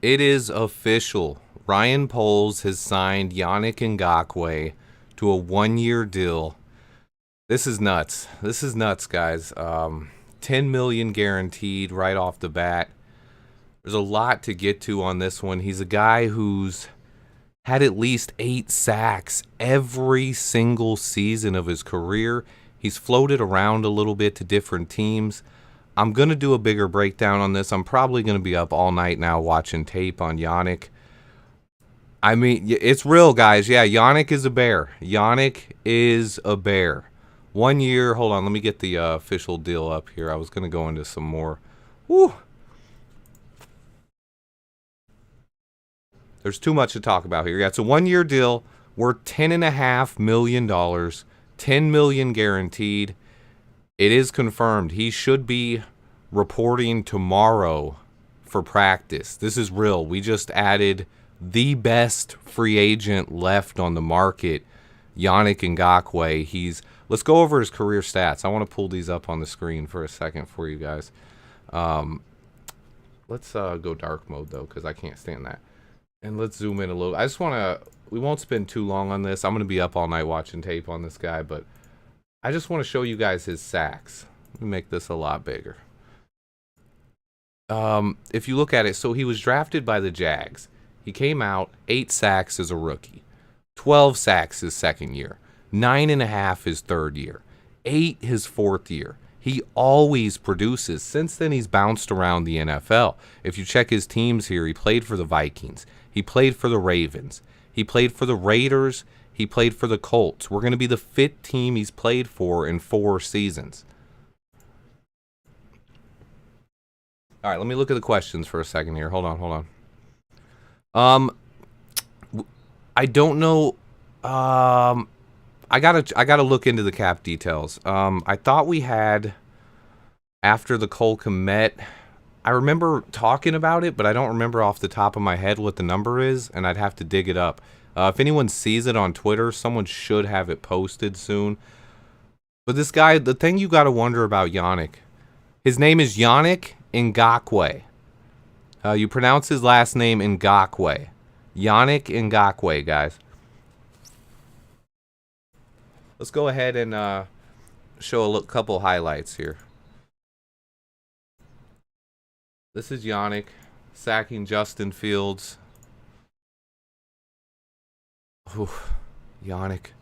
It is official. Ryan Poles has signed Yannick Ngakoue to a one-year deal. This is nuts. This is nuts, guys. 10 million guaranteed right off the bat. There's a lot to get to on this one. He's a guy who's had at least 8 sacks every single season of his career. He's floated around a little bit to different teams. I'm going to do a bigger breakdown on this. I'm probably going to be up all night now watching tape on Yannick. I mean, it's real, guys. Yeah, Yannick is a bear. Yannick is a bear. 1 year. Hold on. Let me get the official deal up here. I was going to go into some more. Woo. There's too much to talk about here. Yeah, it's a 1 year deal worth $10.5 million. $10 million guaranteed. It is confirmed. He should be reporting tomorrow for practice. This is real. We just added the best free agent left on the market, Yannick Ngakoue. Let's go over his career stats. I want to pull these up on the screen for a second for you guys. Let's go dark mode, though, because I can't stand that. And let's zoom in a little. I just want to... We won't spend too long on this. I'm going to be up all night watching tape on this guy, but I just want to show you guys his sacks. Let me make this a lot bigger. If you look at it, so he was drafted by the Jags. He came out 8 sacks as a rookie, 12 sacks his second year, 9.5 his third year, 8 his fourth year. He always produces. Since then, he's bounced around the NFL. If you check his teams here, he played for the Vikings. He played for the Ravens. He played for the Raiders. He played for the Colts. We're going to be the 5th team he's played for in 4 seasons. All right, let me look at the questions for a second here. Hold on. I don't know. I gotta look into the cap details. I thought we had after the Cole Kmet. I remember talking about it, but I don't remember off the top of my head what the number is, and I'd have to dig it up. If anyone sees it on Twitter, someone should have it posted soon. But this guy, the thing you got to wonder about Yannick, his name is Yannick Ngakoue. You pronounce his last name Ngakoue. Yannick Ngakoue, guys. Let's go ahead and show a couple highlights here. This is Yannick sacking Justin Fields. Oof, Yannick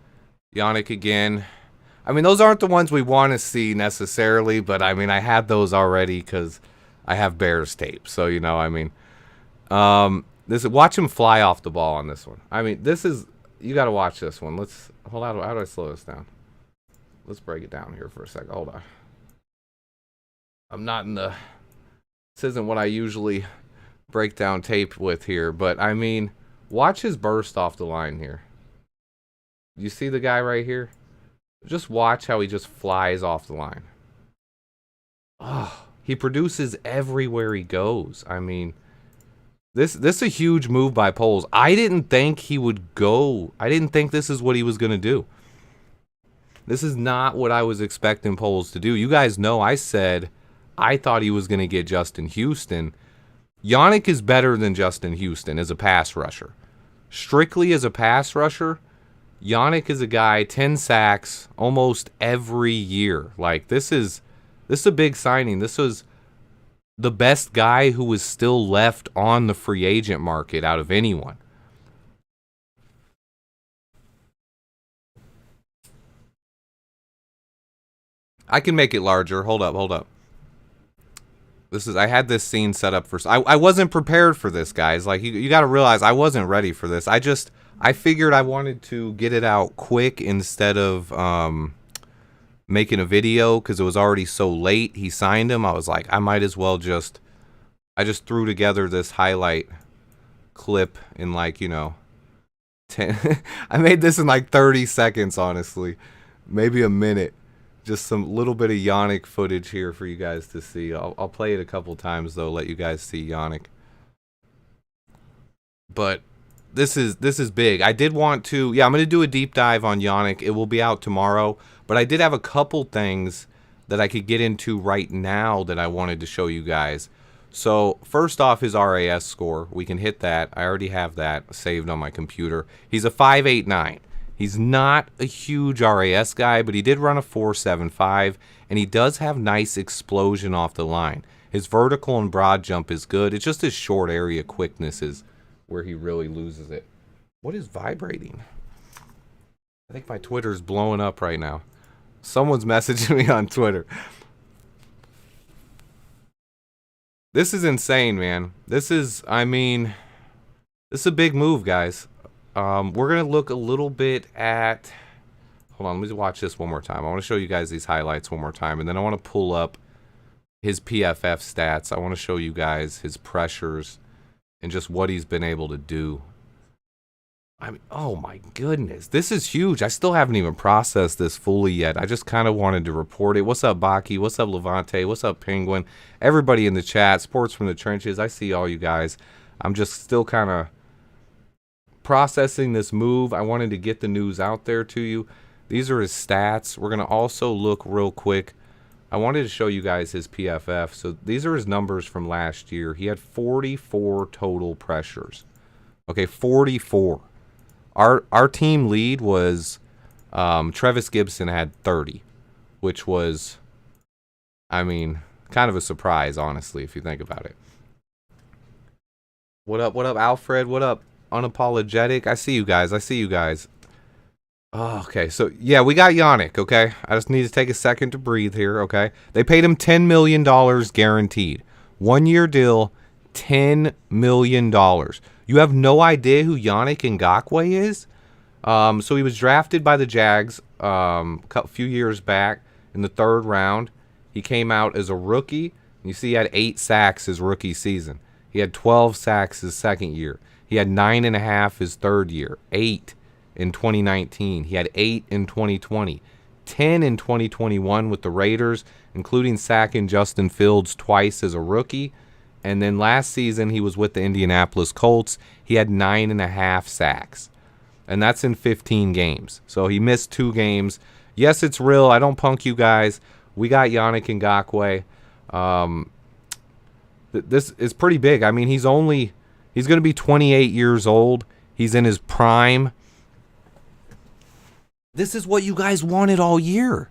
again. I mean, those aren't the ones we want to see necessarily, but I mean, I had those already because I have Bears tape. So, you know, I mean, watch him fly off the ball on this one. I mean, you got to watch this one. Hold on. How do I slow this down? Let's break it down here for a second. Hold on. I'm not in the... This isn't what I usually break down tape with here, but I mean, watch his burst off the line here. You see the guy right here? Just watch how he just flies off the line. Oh, he produces everywhere he goes. I mean, this is a huge move by Poles. I didn't think he would go. I didn't think this is what he was going to do. This is not what I was expecting Poles to do. You guys know I said I thought he was going to get Justin Houston. Yannick is better than Justin Houston as a pass rusher. Strictly as a pass rusher, Yannick is a guy, 10 sacks almost every year. Like, this is a big signing. This was the best guy who was still left on the free agent market out of anyone. I can make it larger. Hold up. I had this scene set up for... I wasn't prepared for this, guys. Like, you got to realize I wasn't ready for this. I figured I wanted to get it out quick instead of making a video because it was already so late. He signed him. I was like, I might as well just... I just threw together this highlight clip in like, 10... I made this in like 30 seconds, honestly. Maybe a minute. Just some little bit of Yannick footage here for you guys to see. I'll play it a couple times, though, let you guys see Yannick. But this is big. I did want to... Yeah, I'm going to do a deep dive on Yannick. It will be out tomorrow. But I did have a couple things that I could get into right now that I wanted to show you guys. So first off, his RAS score, we can hit that. I already have that saved on my computer. He's a 5.89. He's not a huge RAS guy, but he did run a 4.75, and he does have nice explosion off the line. His vertical and broad jump is good. It's just his short area quickness is where he really loses it. What is vibrating? I think my Twitter's blowing up right now. Someone's messaging me on Twitter. This is insane, man. This is a big move, guys. We're going to look a little bit at... Hold on, let me watch this one more time. I want to show you guys these highlights one more time, and then I want to pull up his PFF stats. I want to show you guys his pressures and just what he's been able to do. I mean, oh my goodness. This is huge. I still haven't even processed this fully yet. I just kind of wanted to report it. What's up, Baki? What's up, Levante? What's up, Penguin? Everybody in the chat. Sports from the Trenches. I see all you guys. I'm just still kind of processing this move. I wanted to get the news out there to you. These are his stats. We're going to also look real quick. I wanted to show you guys his PFF. So these are his numbers from last year. He had 44 total pressures. Okay, 44. Our team lead was Trevis Gibson had 30, which was, I mean, kind of a surprise, honestly, if you think about it. What up, Alfred? What up, Unapologetic? I see you guys. Oh, okay, so, yeah, we got Yannick, okay? I just need to take a second to breathe here, okay? They paid him $10 million guaranteed. 1-year deal, $10 million. You have no idea who Yannick Ngakoue is? So he was drafted by the Jags a few years back in the 3rd round. He came out as a rookie. You see he had 8 sacks his rookie season. He had 12 sacks his 2nd year. He had 9.5 his 3rd year. 8 in 2019. He had 8 in 2020. 10 in 2021 with the Raiders, including sacking Justin Fields twice as a rookie. And then last season, he was with the Indianapolis Colts. He had 9.5 sacks. And that's in 15 games. So he missed 2 games. Yes, it's real. I don't punk you guys. We got Yannick Ngakoue. This is pretty big. I mean, he's going to be 28 years old. He's in his prime. This is what you guys wanted all year.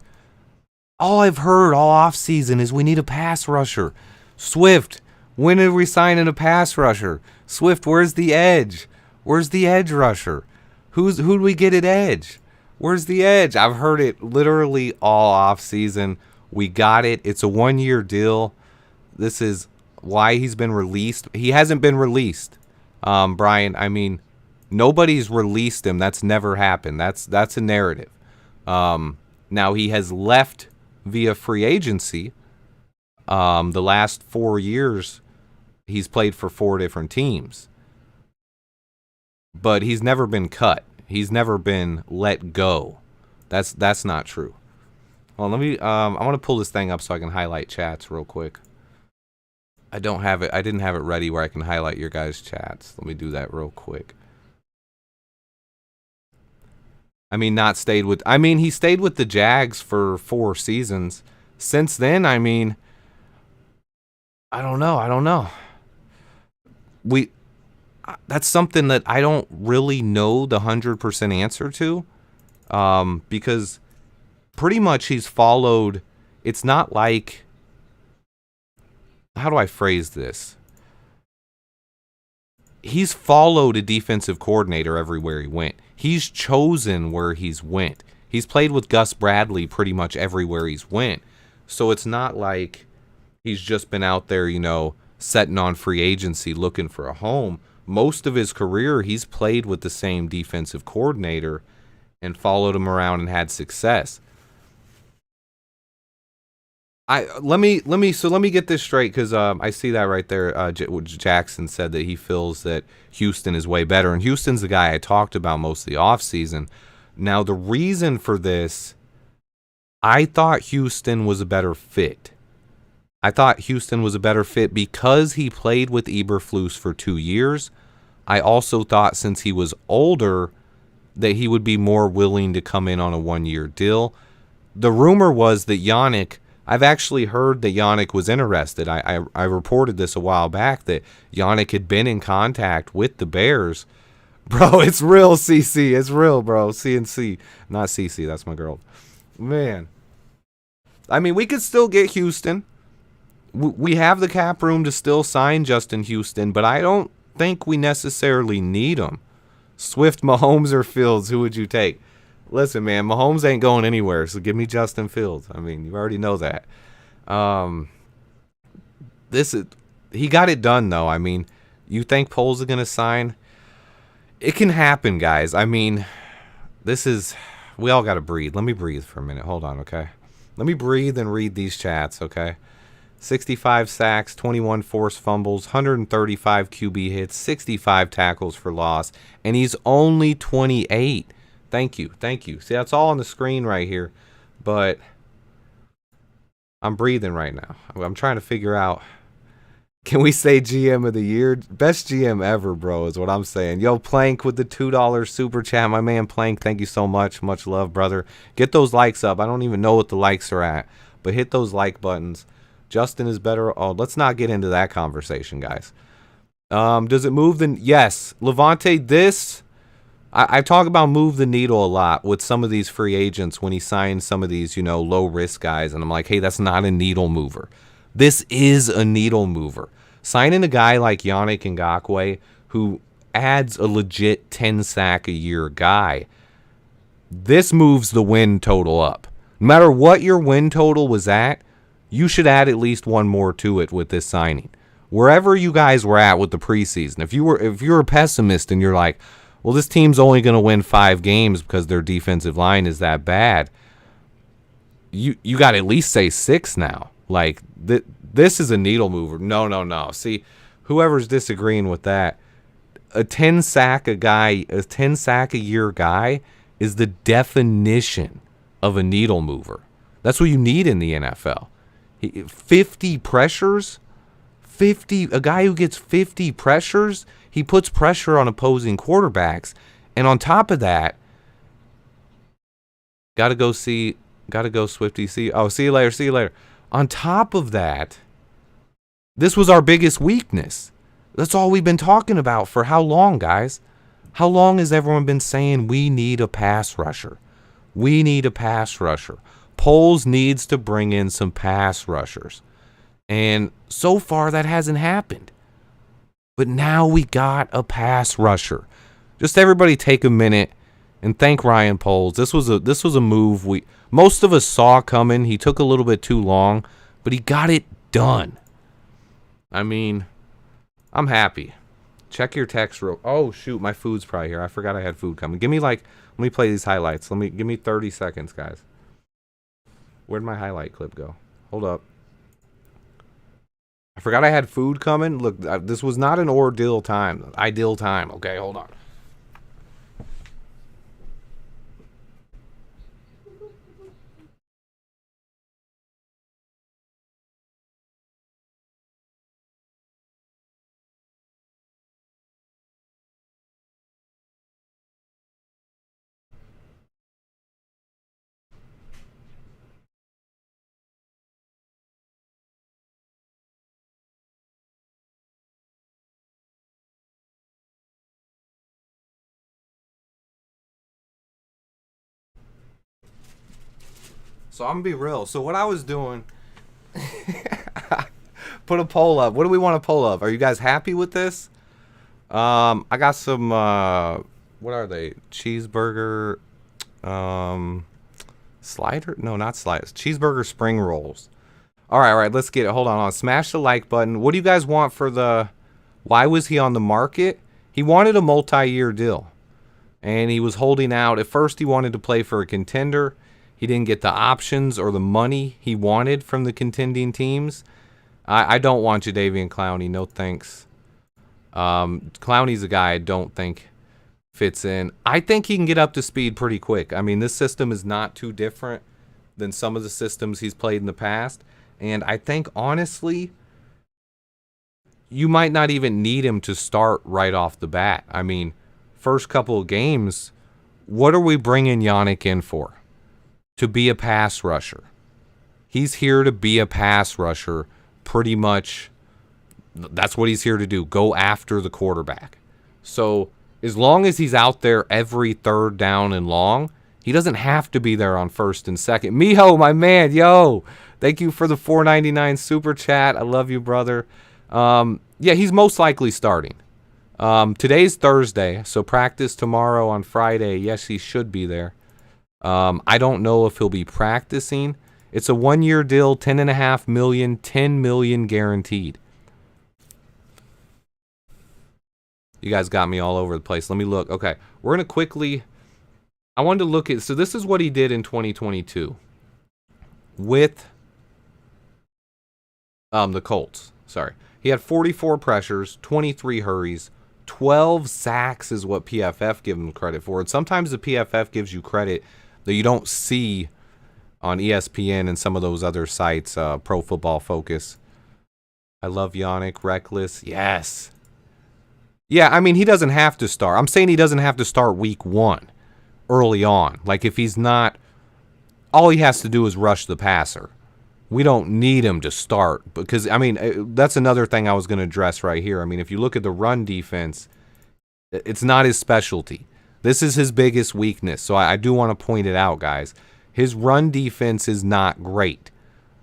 All I've heard all offseason is we need a pass rusher. Swift. When did we sign in a pass rusher? Swift, where's the edge? Where's the edge rusher? Who do we get at edge? Where's the edge? I've heard it literally all off season. We got it. It's a 1-year deal. This is why he's been released. He hasn't been released, Brian. I mean, nobody's released him. That's never happened. That's a narrative. Now he has left via free agency. The last 4 years, he's played for 4 different teams. But he's never been cut. He's never been let go. That's not true. Well, let me. I want to pull this thing up so I can highlight chats real quick. I don't have it. I didn't have it ready where I can highlight your guys' chats. Let me do that real quick. I mean, he stayed with the Jags for 4 seasons. Since then, I mean, I don't know. That's something that I don't really know the 100% answer to, because pretty much he's followed. It's not like, how do I phrase this? He's followed a defensive coordinator everywhere he went. He's chosen where he's went. He's played with Gus Bradley pretty much everywhere he's went. So it's not like he's just been out there, setting on free agency looking for a home. Most of his career, he's played with the same defensive coordinator and followed him around and had success. Let me get this straight, because I see that right there. Jackson said that he feels that Houston is way better, and Houston's the guy I talked about most of the offseason. Now, the reason for this, I thought Houston was a better fit. I thought Houston was a better fit because he played with Eberflus for 2 years. I also thought since he was older that he would be more willing to come in on a 1-year deal. The rumor was that Yannick I've actually heard that Yannick was interested. I reported this a while back that Yannick had been in contact with the Bears. Bro, it's real, CC. It's real, bro. CNC. Not CC. That's my girl. Man. I mean, we could still get Houston. We have the cap room to still sign Justin Houston, but I don't think we necessarily need him. Swift, Mahomes, or Fields, who would you take? Listen, man, Mahomes ain't going anywhere, so give me Justin Fields. I mean, you already know that. He got it done, though. I mean, you think Poles is going to sign? It can happen, guys. I mean, we all got to breathe. Let me breathe for a minute. Hold on, okay? Let me breathe and read these chats, okay? 65 sacks, 21 forced fumbles, 135 QB hits, 65 tackles for loss, and he's only 28. Thank you. See, that's all on the screen right here, but I'm breathing right now. I'm trying to figure out, can we say GM of the year? Best GM ever, bro, is what I'm saying. Yo, Plank with the $2 super chat. My man Plank, thank you so much. Much love, brother. Get those likes up. I don't even know what the likes are at, but hit those like buttons. Justin is better. Oh, let's not get into that conversation, guys. Does it move the... Yes. Levante, this... I talk about move the needle a lot with some of these free agents when he signs some of these, low-risk guys. And I'm like, hey, that's not a needle mover. This is a needle mover. Signing a guy like Yannick Ngakoue, who adds a legit 10-sack-a-year guy, this moves the win total up. No matter what your win total was at, you should add at least one more to it with this signing. Wherever you guys were at with the preseason, if you're a pessimist and you're like, well, this team's only going to win 5 games because their defensive line is that bad, you got to at least say 6 now. Like, this is a needle mover. No. See, whoever's disagreeing with that, a 10-sack-a-year guy is the definition of a needle mover. That's what you need in the NFL. 50 pressures, a guy who gets 50 pressures, he puts pressure on opposing quarterbacks. And on top of that, gotta go Swifty. See you later. On top of that, this was our biggest weakness. That's all we've been talking about for how long, guys? How long has everyone been saying we need a pass rusher? We need a pass rusher. Poles needs to bring in some pass rushers. And so far, that hasn't happened. But now we got a pass rusher. Just everybody take a minute and thank Ryan Poles. This was a move most of us saw coming. He took a little bit too long, but he got it done. I mean, I'm happy. Check your text real. Oh shoot, my food's probably here. I forgot I had food coming. Let me play these highlights. Give me 30 seconds, guys. Where'd my highlight clip go? Hold up. I forgot I had food coming. Look, this was not an ideal time. Okay, hold on. So I'm gonna be real. So what I was doing, put a poll up. What do we want to poll up? Are you guys happy with this? I got some. What are they? Cheeseburger, slider? No, not sliders. Cheeseburger spring rolls. All right. Let's get it. Hold on. Smash the like button. What do you guys want for the? Why was he on the market? He wanted a multi-year deal, and he was holding out. At first, he wanted to play for a contender. He didn't get the options or the money he wanted from the contending teams. I don't want Jadeveon Clowney. No thanks. Clowney's a guy I don't think fits in. I think he can get up to speed pretty quick. I mean, this system is not too different than some of the systems he's played in the past. And I think, honestly, you might not even need him to start right off the bat. I mean, first couple of games, what are we bringing Yannick in for? To be a pass rusher. He's here to be a pass rusher. Pretty much, that's what he's here to do. Go after the quarterback. So as long as he's out there every third down and long, he doesn't have to be there on first and second. Miho, my man, yo, thank you for the $4.99 super chat. I love you, brother. Yeah, he's most likely starting. Today's Thursday, so practice tomorrow on Friday. Yes, he should be there. I don't know if he'll be practicing. It's a 1-year deal, $10.5 million, $10 million guaranteed. You guys got me all over the place. Let me look. Okay, we're going to quickly... I wanted to look at... So this is what he did in 2022 with the Colts. Sorry. He had 44 pressures, 23 hurries, 12 sacks is what PFF give him credit for. And sometimes the PFF gives you credit that you don't see on ESPN and some of those other sites, Pro Football Focus. I love Yannick. Reckless. Yes. Yeah, I mean, he doesn't have to start. I'm saying he doesn't have to start week 1 early on. Like, if he's not, all he has to do is rush the passer. We don't need him to start because, I mean, that's another thing I was going to address right here. I mean, if you look at the run defense, it's not his specialty. This is his biggest weakness. So I do want to point it out, guys. His run defense is not great.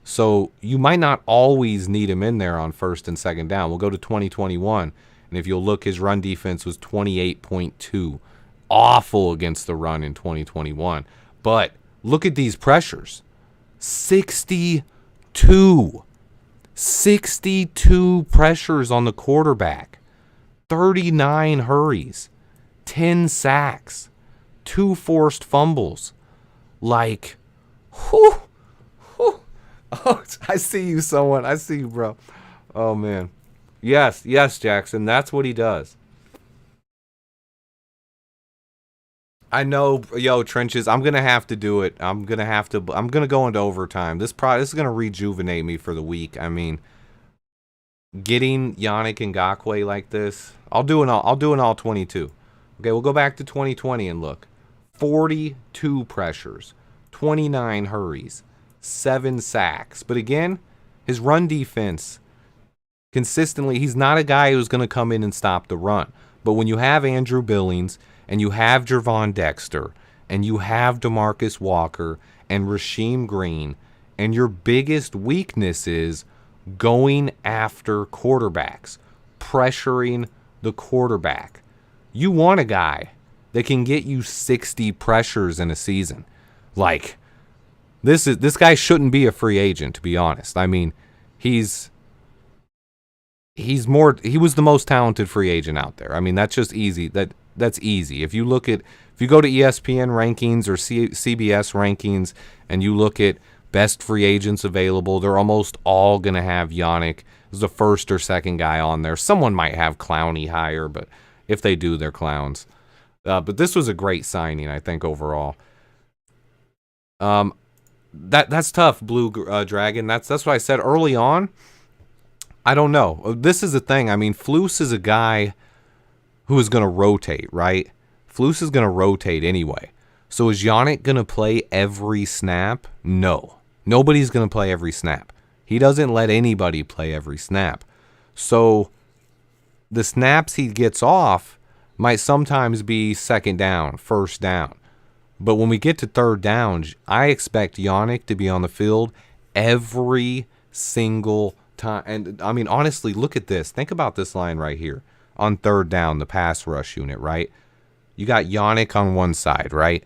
So you might not always need him in there on first and second down. We'll go to 2021. And if you'll look, his run defense was 28.2. Awful against the run in 2021. But look at these pressures. 62 pressures on the quarterback. 39 hurries. 10 sacks. 2 forced fumbles. Like, whew. Oh, I see you, someone. I see you, bro. Oh, man. Yes, Jackson. That's what he does. I know, yo, Trenches, I'm going to have to do it. I'm going to go into overtime. This is going to rejuvenate me for the week. I mean, getting Yannick Ngakoue like this, I'll do an all 22. Okay, we'll go back to 2020 and look. 42 pressures, 29 hurries, 7 sacks. But again, his run defense, consistently, he's not a guy who's going to come in and stop the run. But when you have Andrew Billings and you have Gervon Dexter and you have DeMarcus Walker and Rasheem Green, and your biggest weakness is going after quarterbacks, pressuring the quarterback, you want a guy that can get you 60 pressures in a season. Like, this guy shouldn't be a free agent, to be honest. I mean, he was the most talented free agent out there. I mean, that's just easy. That's easy. If you go to ESPN rankings or CBS rankings and you look at best free agents available, they're almost all going to have Yannick as the first or second guy on there. Someone might have Clowney higher, but if they do, they're clowns. But this was a great signing, I think, overall. That's tough, Blue Dragon. That's what I said early on. I don't know. This is the thing. I mean, Flus is a guy who is going to rotate, right? Flus is going to rotate anyway. So is Yannick going to play every snap? No. Nobody's going to play every snap. He doesn't let anybody play every snap. So the snaps he gets off might sometimes be second down, first down. But when we get to third down, I expect Yannick to be on the field every single time. And, I mean, honestly, look at this. Think about this line right here. On third down, the pass rush unit, right? You got Yannick on one side, right?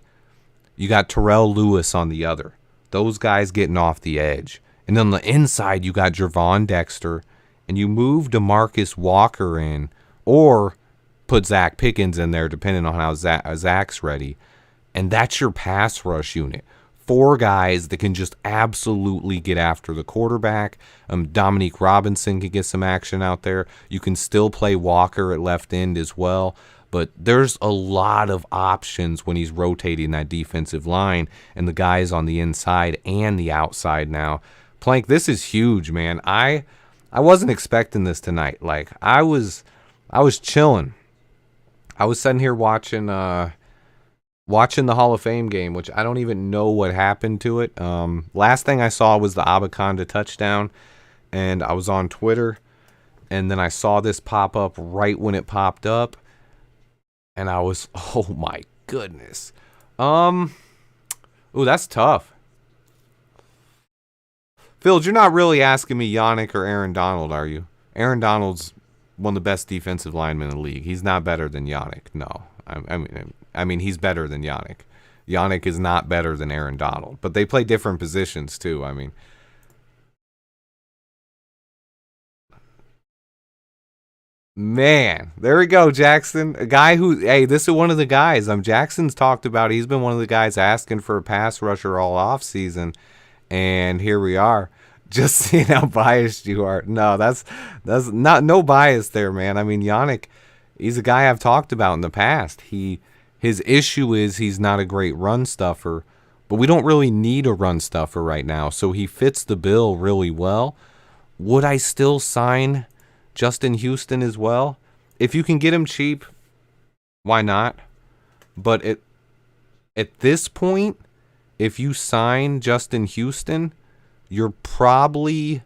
You got Terrell Lewis on the other. Those guys getting off the edge. And then on the inside, you got Gervon Dexter. And you move DeMarcus Walker in, or put Zach Pickens in there, depending on how Zach's ready. And that's your pass rush unit. 4 guys that can just absolutely get after the quarterback. Dominique Robinson can get some action out there. You can still play Walker at left end as well. But there's a lot of options when he's rotating that defensive line and the guys on the inside and the outside now. Plank, this is huge, man. I wasn't expecting this tonight. Like, I was chilling. I was sitting here watching watching the Hall of Fame game, which I don't even know what happened to it. Last thing I saw was the Abaconda touchdown, and I was on Twitter, and then I saw this pop up right when it popped up, and I was, oh my goodness. Ooh, that's tough. Phil, you're not really asking me Yannick or Aaron Donald, are you? Aaron Donald's one of the best defensive linemen in the league. He's not better than Yannick. No, I mean he's better than Yannick. Yannick is not better than Aaron Donald, but they play different positions too. I mean, man, there we go, Jackson. A guy who, hey, this is one of the guys. Jackson's talked about. He's been one of the guys asking for a pass rusher all off season, and here we are. Just seeing how biased you are. No, that's not no bias there, man. I mean, Yannick, he's a guy I've talked about in the past. His issue is he's not a great run stuffer, but we don't really need a run stuffer right now. So he fits the bill really well. Would I still sign Justin Houston as well? If you can get him cheap, why not? But at this point, if you sign Justin Houston, you're probably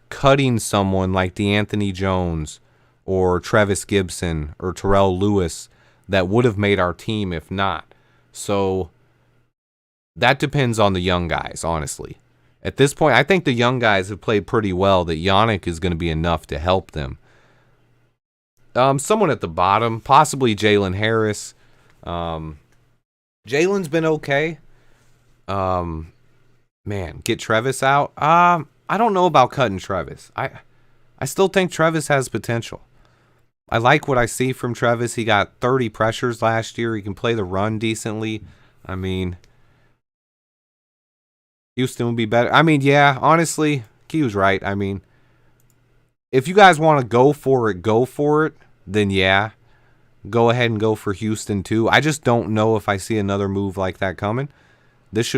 cutting someone like DeAnthony Jones or Trevis Gibson or Terrell Lewis that would have made our team if not. So that depends on the young guys, honestly. At this point, I think the young guys have played pretty well, that Yannick is going to be enough to help them. Someone at the bottom, possibly Jalen Harris. Jalen's been okay. Man, get Trevis out. I don't know about cutting Trevis. I still think Trevis has potential. I like what I see from Trevis. He got 30 pressures last year. He can play the run decently. I mean, Houston would be better. I mean, yeah, honestly, Key was right. I mean, if you guys want to go for it, then yeah, go ahead and go for Houston too. I just don't know if I see another move like that coming. This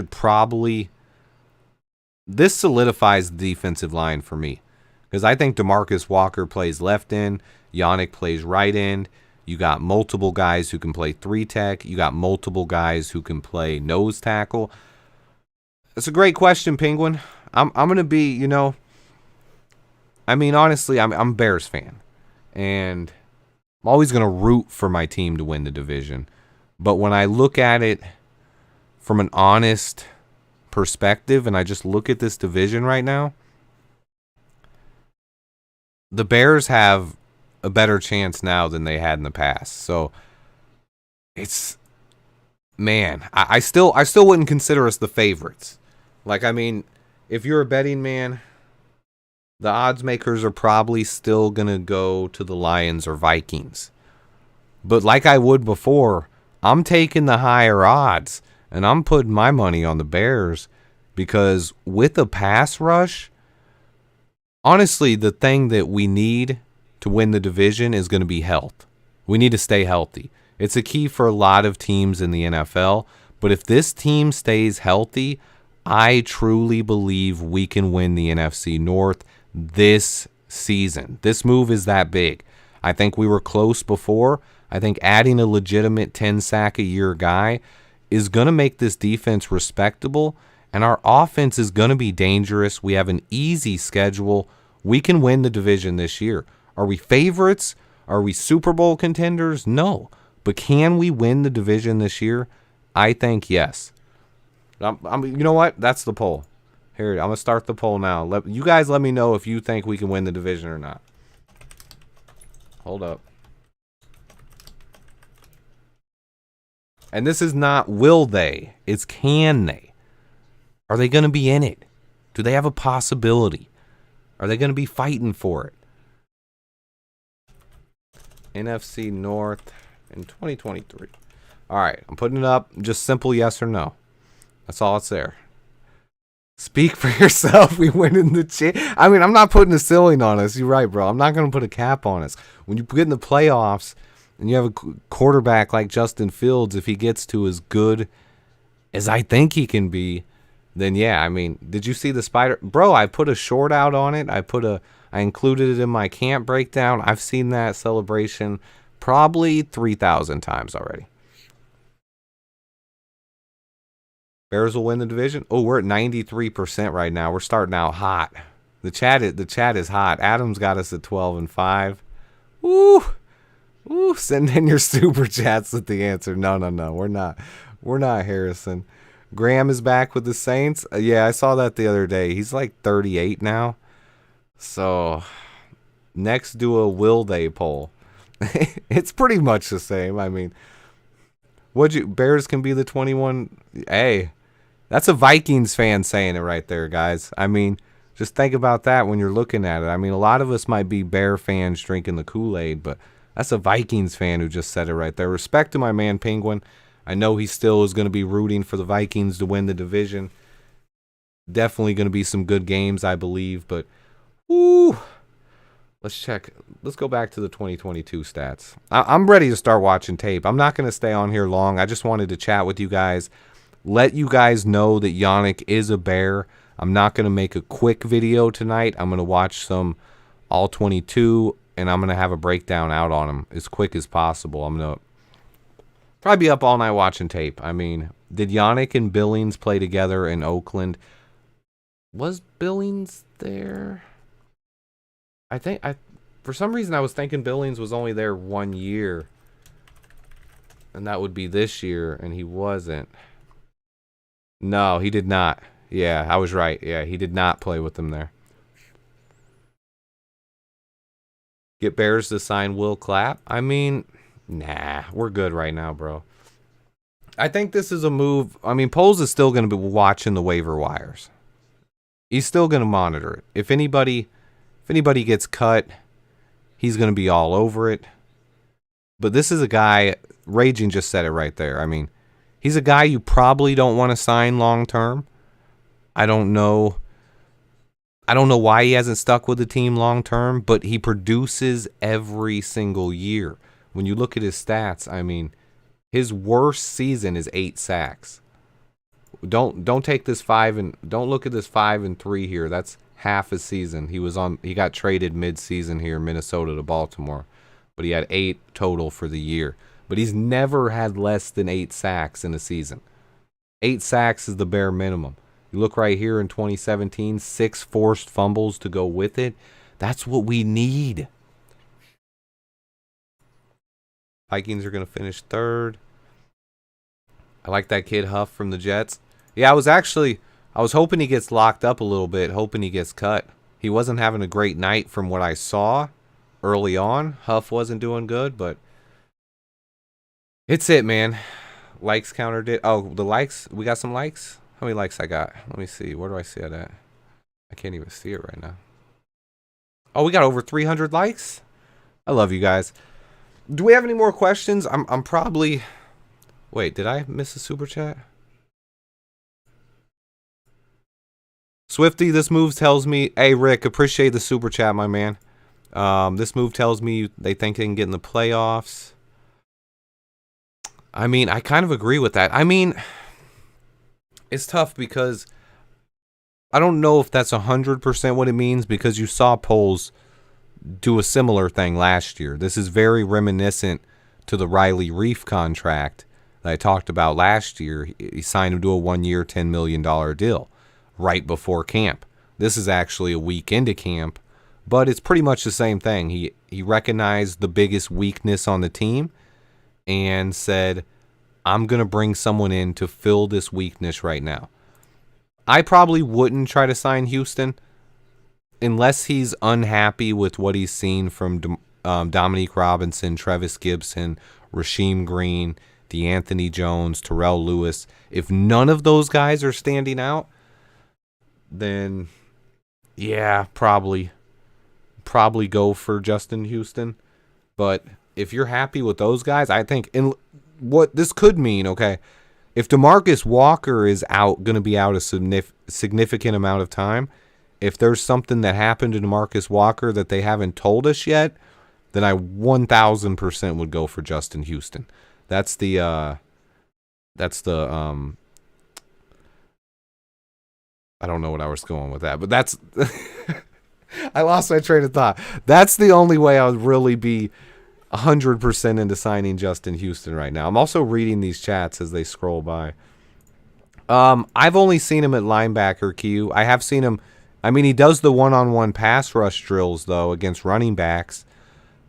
solidifies the defensive line for me, because I think DeMarcus Walker plays left end, Yannick plays right end. You got multiple guys who can play 3-tech. You got multiple guys who can play nose tackle. It's a great question, Penguin. I'm gonna be, I mean, honestly, I'm a Bears fan, and I'm always gonna root for my team to win the division. But when I look at it from an honest perspective, and I just look at this division right now, the Bears have a better chance now than they had in the past. So it's, man, I still wouldn't consider us the favorites. Like, I mean, if you're a betting man, the odds makers are probably still gonna go to the Lions or Vikings. But like I would before, I'm taking the higher odds, and I'm putting my money on the Bears, because with a pass rush, honestly, the thing that we need to win the division is going to be health. We need to stay healthy. It's a key for a lot of teams in the NFL, but if this team stays healthy, I truly believe we can win the NFC North this season. This move is that big. I think we were close before. I think adding a legitimate 10-sack-a-year guy is going to make this defense respectable, and our offense is going to be dangerous. We have an easy schedule. We can win the division this year. Are we favorites? Are we Super Bowl contenders? No. But can we win the division this year? I think yes. You know what? That's the poll. Here, I'm going to start the poll now. You guys let me know if you think we can win the division or not. Hold up. And this is not will they, it's can they. Are they going to be in it? Do they have a possibility? Are they going to be fighting for it? NFC North in 2023. All right, I'm putting it up. Just simple yes or no. That's all it's there. Speak for yourself. We win in the I mean, I'm not putting a ceiling on us. You're right, bro. I'm not going to put a cap on us. When you get in the playoffs and you have a quarterback like Justin Fields, if he gets to as good as I think he can be, then yeah, I mean, did you see the spider? Bro, I put a short out on it. I included it in my camp breakdown. I've seen that celebration probably 3,000 times already. Bears will win the division. Oh, we're at 93% right now. We're starting out hot. The chat is hot. Adam's got us at 12-5. Woo! Woo! Send in your super chats with the answer. No. We're not Harrison. Graham is back with the Saints. Yeah, I saw that the other day. He's like 38 now. So, next do a will they poll. It's pretty much the same. I mean, Bears can be the 21. Hey, that's a Vikings fan saying it right there, guys. I mean, just think about that when you're looking at it. I mean, a lot of us might be Bear fans drinking the Kool-Aid, but that's a Vikings fan who just said it right there. Respect to my man Penguin. I know he still is going to be rooting for the Vikings to win the division. Definitely going to be some good games, I believe. But, woo, let's check. Let's go back to the 2022 stats. I'm ready to start watching tape. I'm not going to stay on here long. I just wanted to chat with you guys. Let you guys know that Yannick is a Bear. I'm not going to make a quick video tonight. I'm going to watch some all 22, and I'm going to have a breakdown out on them as quick as possible. I'm going to probably be up all night watching tape. I mean, did Yannick and Billings play together in Oakland? Was Billings there? For some reason I was thinking Billings was only there 1 year. And that would be this year, and he wasn't. No, he did not. Yeah, I was right. Yeah, he did not play with them there. Get Bears to sign Will Clapp? I mean, nah, we're good right now, bro. I think this is a move. I mean, Poles is still going to be watching the waiver wires. He's still going to monitor it. If anybody gets cut, he's going to be all over it. But this is a guy, Raging just said it right there. I mean, he's a guy you probably don't want to sign long term. I don't know why he hasn't stuck with the team long term, but he produces every single year. When you look at his stats, I mean, his worst season is 8 sacks. Don't take this don't look at this 5-3 here. That's half a season. He got traded mid-season here, Minnesota to Baltimore, but he had 8 total for the year. But he's never had less than 8 sacks in a season. 8 sacks is the bare minimum. You look right here in 2017, 6 forced fumbles to go with it. That's what we need. Vikings are going to finish 3rd. I like that kid Huff from the Jets. Yeah, I was hoping he gets locked up a little bit, hoping he gets cut. He wasn't having a great night from what I saw early on. Huff wasn't doing good, but it's it, man. Likes counter did. Oh, the likes. We got some likes. How many likes I got? Let me see. Where do I see it at? I can't even see it right now. Oh, we got over 300 likes. I love you guys. Do we have any more questions? I'm probably... Wait, did I miss a super chat? Swifty, this move tells me... Hey, Rick, appreciate the super chat, my man. This move tells me they think they can get in the playoffs. I mean, I kind of agree with that. I mean... It's tough because I don't know if that's 100% what it means, because you saw Poles do a similar thing last year. This is very reminiscent to the Riley Reef contract that I talked about last year. He signed him to a 1-year, $10 million deal right before camp. This is actually a week into camp, but it's pretty much the same thing. He recognized the biggest weakness on the team and said, I'm going to bring someone in to fill this weakness right now. I probably wouldn't try to sign Houston unless he's unhappy with what he's seen from Dominique Robinson, Trevis Gibson, Rasheem Green, DeAnthony Jones, Terrell Lewis. If none of those guys are standing out, then yeah, probably go for Justin Houston. But if you're happy with those guys, I think what this could mean, okay, if DeMarcus Walker is going to be out a significant amount of time, if there's something that happened to DeMarcus Walker that they haven't told us yet, then I 1,000% would go for Justin Houston. That's the I don't know what I was going with that, but that's I lost my train of thought. That's the only way I would really be 100% into signing Justin Houston right now. I'm also reading these chats as they scroll by. I've only seen him at linebacker, Q. I have seen him. I mean, he does the one-on-one pass rush drills, though, against running backs.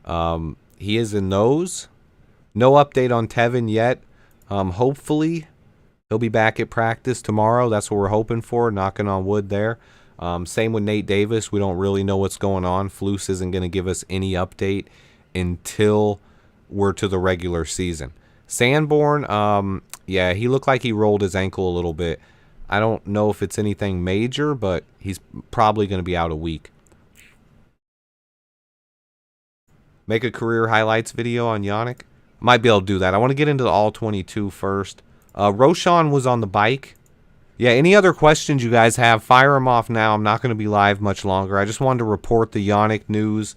He is in those. No update on Tevin yet. Hopefully, he'll be back at practice tomorrow. That's what we're hoping for, knocking on wood there. Same with Nate Davis. We don't really know what's going on. Flus isn't going to give us any update until we're to the regular season. Sanborn, yeah, he looked like he rolled his ankle a little bit. I don't know if it's anything major, but he's probably going to be out a week. Make a career highlights video on Yannick. Might be able to do that. I want to get into the all-22 first. Roshan was on the bike. Yeah, any other questions you guys have, fire them off now. I'm not going to be live much longer. I just wanted to report the Yannick news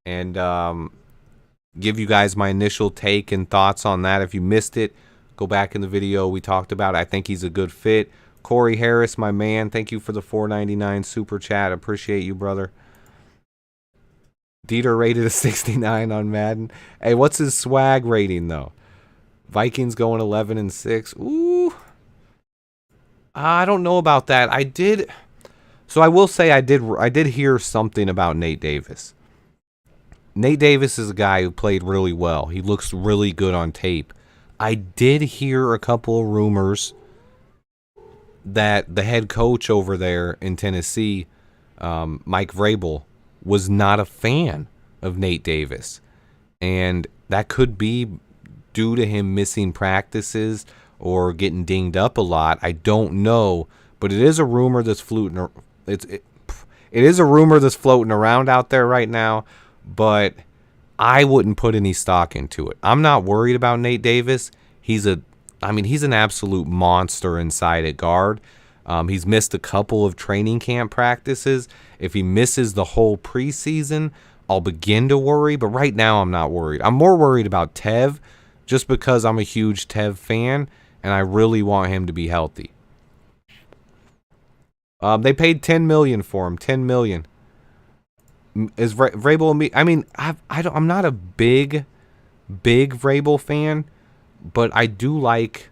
and give you guys my initial take and thoughts on that. If you missed it, go back in the video we talked about. I think he's a good fit. Corey Harris, my man, thank you for the $4.99 super chat. Appreciate you, brother. Dieter rated a 69 on Madden. Hey, what's his swag rating, though? Vikings going 11-6. Ooh. I don't know about that. I did. So I will say I did hear something about Nate Davis. Nate Davis is a guy who played really well. He looks really good on tape. I did hear a couple of rumors that the head coach over there in Tennessee, Mike Vrabel, was not a fan of Nate Davis. And that could be due to him missing practices or getting dinged up a lot. I don't know. But it is a rumor that's floating. It is a rumor that's floating around out there right now. But I wouldn't put any stock into it. I'm not worried about Nate Davis. He's an absolute monster inside at guard. He's missed a couple of training camp practices. If he misses the whole preseason, I'll begin to worry. But right now, I'm not worried. I'm more worried about Tev just because I'm a huge Tev fan, and I really want him to be healthy. They paid $10 million for him. $10 million. Is Vrabel and me? I mean, I'm not a big Vrabel fan, but I do like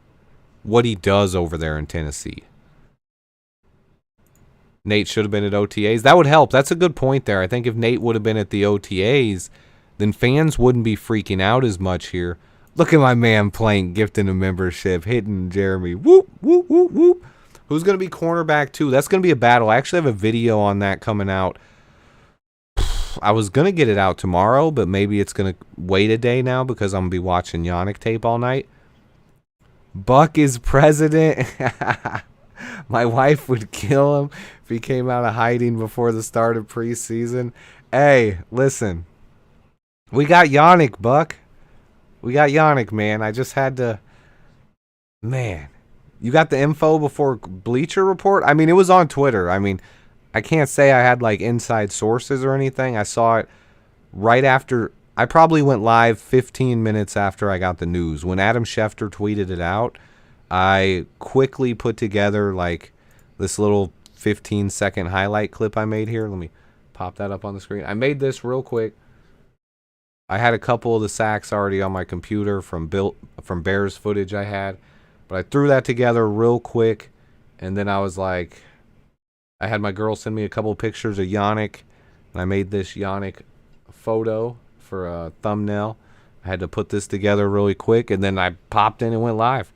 what he does over there in Tennessee. Nate should have been at OTAs. That would help. That's a good point there. I think if Nate would have been at the OTAs, then fans wouldn't be freaking out as much here. Look at my man Plank gifting a membership, hitting Jeremy. Whoop, whoop, whoop, whoop. Who's going to be cornerback too? That's going to be a battle. I actually have a video on that coming out. I was going to get it out tomorrow, but maybe it's going to wait a day now because I'm going to be watching Yannick tape all night. Buck is president. My wife would kill him if he came out of hiding before the start of preseason. Hey, listen. We got Yannick, Buck. We got Yannick, man. I just had to... Man. You got the info before Bleacher Report? I mean, it was on Twitter. I mean, I can't say I had, like, inside sources or anything. I saw it right after... I probably went live 15 minutes after I got the news. When Adam Schefter tweeted it out, I quickly put together, like, this little 15-second highlight clip I made here. Let me pop that up on the screen. I made this real quick. I had a couple of the sacks already on my computer from Bears footage I had. But I threw that together real quick, and then I was like, I had my girl send me a couple of pictures of Yannick, and I made this Yannick photo for a thumbnail. I had to put this together really quick, and then I popped in and went live.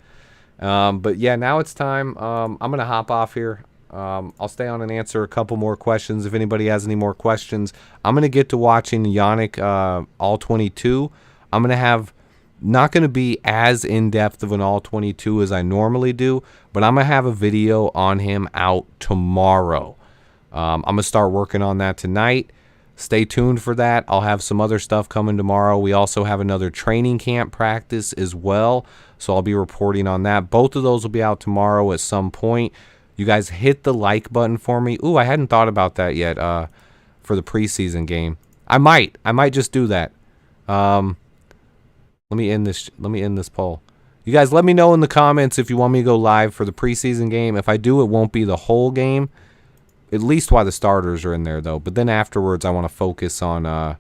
But yeah, now it's time. I'm going to hop off here. I'll stay on and answer a couple more questions. If anybody has any more questions, I'm going to get to watching Yannick all 22. I'm going to have not going to be as in-depth of an all 22 as I normally do, but I'm going to have a video on him out tomorrow. I'm going to start working on that tonight. Stay tuned for that. I'll have some other stuff coming tomorrow. We also have another training camp practice as well, so I'll be reporting on that. Both of those will be out tomorrow at some point. You guys hit the like button for me. Ooh, I hadn't thought about that yet for the preseason game. I might just do that. Let me end this poll. You guys let me know in the comments if you want me to go live for the preseason game. If I do, it won't be the whole game. At least while the starters are in there, though. But then afterwards, I want to focus on the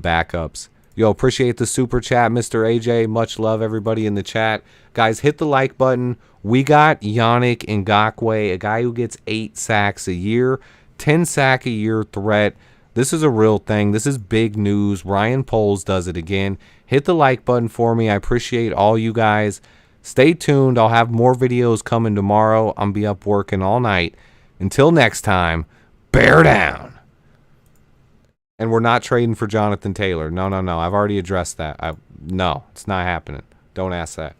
backups. Yo, appreciate the super chat, Mr. AJ. Much love, everybody in the chat. Guys, hit the like button. We got Yannick Ngakoue, a guy who gets 8 sacks a year, 10 sack a year threat. This is a real thing. This is big news. Ryan Poles does it again. Hit the like button for me. I appreciate all you guys. Stay tuned. I'll have more videos coming tomorrow. I'll be up working all night. Until next time, bear down. And we're not trading for Jonathan Taylor. No, no, no. I've already addressed that. No, it's not happening. Don't ask that.